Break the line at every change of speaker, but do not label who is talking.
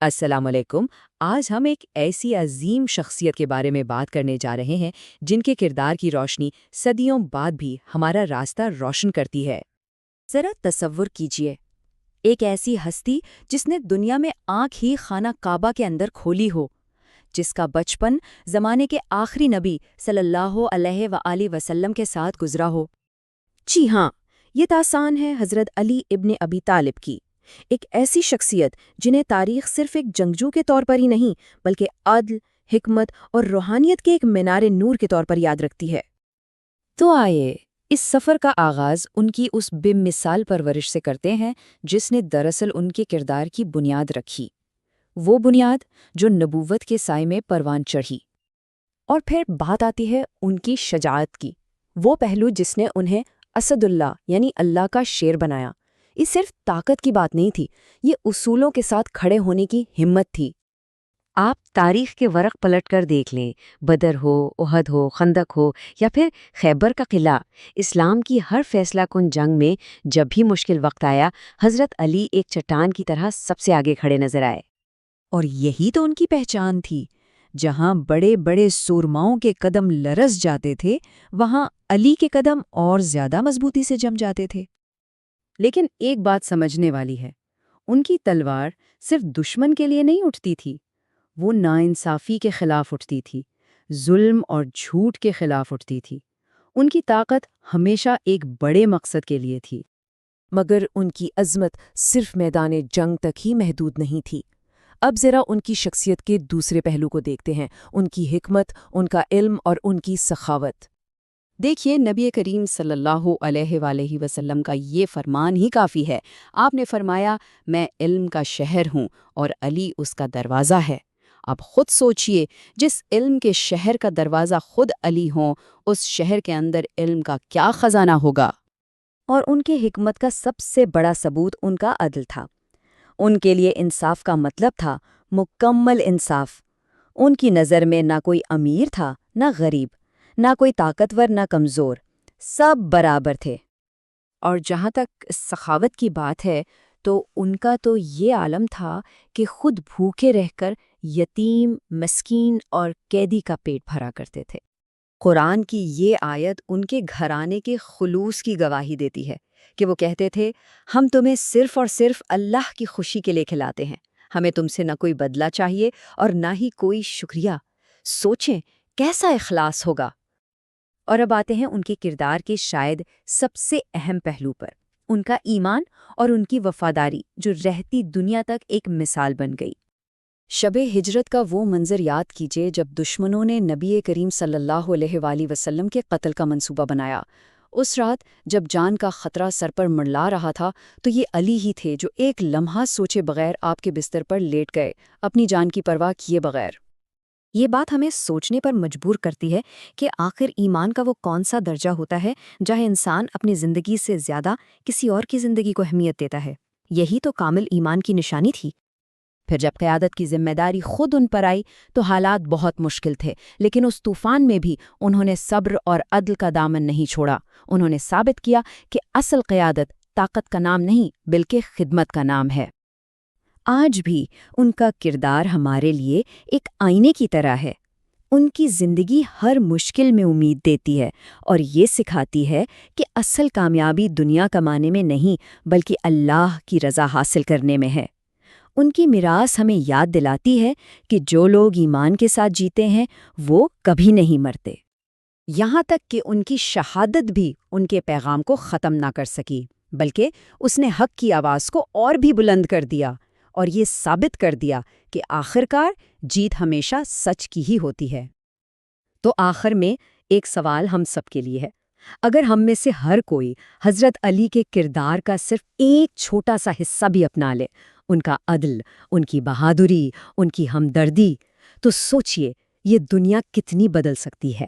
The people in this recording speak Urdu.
السلام علیکم۔ آج ہم ایک ایسی عظیم شخصیت کے بارے میں بات کرنے جا رہے ہیں جن کے کردار کی روشنی صدیوں بعد بھی ہمارا راستہ روشن کرتی ہے۔ ذرا تصور کیجئے، ایک ایسی ہستی جس نے دنیا میں آنکھ ہی خانہ کعبہ کے اندر کھولی ہو، جس کا بچپن زمانے کے آخری نبی صلی اللہ علیہ وآلہ وسلم کے ساتھ گزرا ہو۔ جی ہاں، یہ داستان ہے حضرت علی ابن ابی طالب کی، ایک ایسی شخصیت جنہیں تاریخ صرف ایک جنگجو کے طور پر ہی نہیں بلکہ عدل، حکمت اور روحانیت کے ایک مینار نور کے طور پر یاد رکھتی ہے۔ تو آئیے اس سفر کا آغاز ان کی اس بے مثال پرورش سے کرتے ہیں جس نے دراصل ان کے کردار کی بنیاد رکھی، وہ بنیاد جو نبوت کے سائے میں پروان چڑھی۔ اور پھر بات آتی ہے ان کی شجاعت کی، وہ پہلو جس نے انہیں اسد اللہ یعنی اللہ کا شیر بنایا۔ یہ صرف طاقت کی بات نہیں تھی، یہ اصولوں کے ساتھ کھڑے ہونے کی ہمت تھی۔ آپ تاریخ کے ورق پلٹ کر دیکھ لیں، بدر ہو، احد ہو، خندق ہو یا پھر خیبر کا قلعہ، اسلام کی ہر فیصلہ کن جنگ میں جب بھی مشکل وقت آیا، حضرت علی ایک چٹان کی طرح سب سے آگے کھڑے نظر آئے۔ اور یہی تو ان کی پہچان تھی۔ جہاں بڑے بڑے سورماؤں کے قدم لرز جاتے تھے، وہاں علی کے قدم اور زیادہ مضبوطی سے جم جاتے تھے۔ لیکن ایک بات سمجھنے والی ہے، ان کی تلوار صرف دشمن کے لیے نہیں اٹھتی تھی، وہ ناانصافی کے خلاف اٹھتی تھی، ظلم اور جھوٹ کے خلاف اٹھتی تھی۔ ان کی طاقت ہمیشہ ایک بڑے مقصد کے لیے تھی۔ مگر ان کی عظمت صرف میدان جنگ تک ہی محدود نہیں تھی۔ اب ذرا ان کی شخصیت کے دوسرے پہلو کو دیکھتے ہیں، ان کی حکمت، ان کا علم اور ان کی سخاوت۔ دیکھیے، نبی کریم صلی اللہ علیہ وآلہ وسلم کا یہ فرمان ہی کافی ہے۔ آپ نے فرمایا، میں علم کا شہر ہوں اور علی اس کا دروازہ ہے۔ اب خود سوچئے، جس علم کے شہر کا دروازہ خود علی ہوں، اس شہر کے اندر علم کا کیا خزانہ ہوگا۔ اور ان کی حکمت کا سب سے بڑا ثبوت ان کا عدل تھا۔ ان کے لیے انصاف کا مطلب تھا مکمل انصاف۔ ان کی نظر میں نہ کوئی امیر تھا، نہ غریب، نہ کوئی طاقتور نہ کمزور، سب برابر تھے۔ اور جہاں تک سخاوت کی بات ہے تو ان کا تو یہ عالم تھا کہ خود بھوکے رہ کر یتیم، مسکین اور قیدی کا پیٹ بھرا کرتے تھے۔ قرآن کی یہ آیت ان کے گھرانے کے خلوص کی گواہی دیتی ہے کہ وہ کہتے تھے، ہم تمہیں صرف اور صرف اللہ کی خوشی کے لیے کھلاتے ہیں، ہمیں تم سے نہ کوئی بدلہ چاہیے اور نہ ہی کوئی شکریہ۔ سوچیں کیسا اخلاص ہوگا۔ اور اب آتے ہیں ان کے کردار کے شاید سب سے اہم پہلو پر، ان کا ایمان اور ان کی وفاداری جو رہتی دنیا تک ایک مثال بن گئی۔ شب ہجرت کا وہ منظر یاد کیجئے جب دشمنوں نے نبی کریم صلی اللہ علیہ وآلہ وسلم کے قتل کا منصوبہ بنایا۔ اس رات جب جان کا خطرہ سر پر منڈلا رہا تھا تو یہ علی ہی تھے جو ایک لمحہ سوچے بغیر آپ کے بستر پر لیٹ گئے، اپنی جان کی پرواہ کیے بغیر۔ یہ بات ہمیں سوچنے پر مجبور کرتی ہے کہ آخر ایمان کا وہ کون سا درجہ ہوتا ہے جہاں انسان اپنی زندگی سے زیادہ کسی اور کی زندگی کو اہمیت دیتا ہے۔ یہی تو کامل ایمان کی نشانی تھی۔ پھر جب قیادت کی ذمہ داری خود ان پر آئی تو حالات بہت مشکل تھے، لیکن اس طوفان میں بھی انہوں نے صبر اور عدل کا دامن نہیں چھوڑا۔ انہوں نے ثابت کیا کہ اصل قیادت طاقت کا نام نہیں بلکہ خدمت کا نام ہے۔ آج بھی ان کا کردار ہمارے لیے ایک آئینے کی طرح ہے۔ ان کی زندگی ہر مشکل میں امید دیتی ہے اور یہ سکھاتی ہے کہ اصل کامیابی دنیا کمانے میں نہیں بلکہ اللہ کی رضا حاصل کرنے میں ہے۔ ان کی میراث ہمیں یاد دلاتی ہے کہ جو لوگ ایمان کے ساتھ جیتے ہیں وہ کبھی نہیں مرتے۔ یہاں تک کہ ان کی شہادت بھی ان کے پیغام کو ختم نہ کر سکی، بلکہ اس نے حق کی آواز کو اور بھی بلند کر دیا اور یہ ثابت کر دیا کہ آخرکار جیت ہمیشہ سچ کی ہی ہوتی ہے۔ تو آخر میں ایک سوال ہم سب کے لیے ہے، اگر ہم میں سے ہر کوئی حضرت علی کے کردار کا صرف ایک چھوٹا سا حصہ بھی اپنا لے، ان کا عدل، ان کی بہادری، ان کی ہمدردی، تو سوچئے یہ دنیا کتنی بدل سکتی ہے۔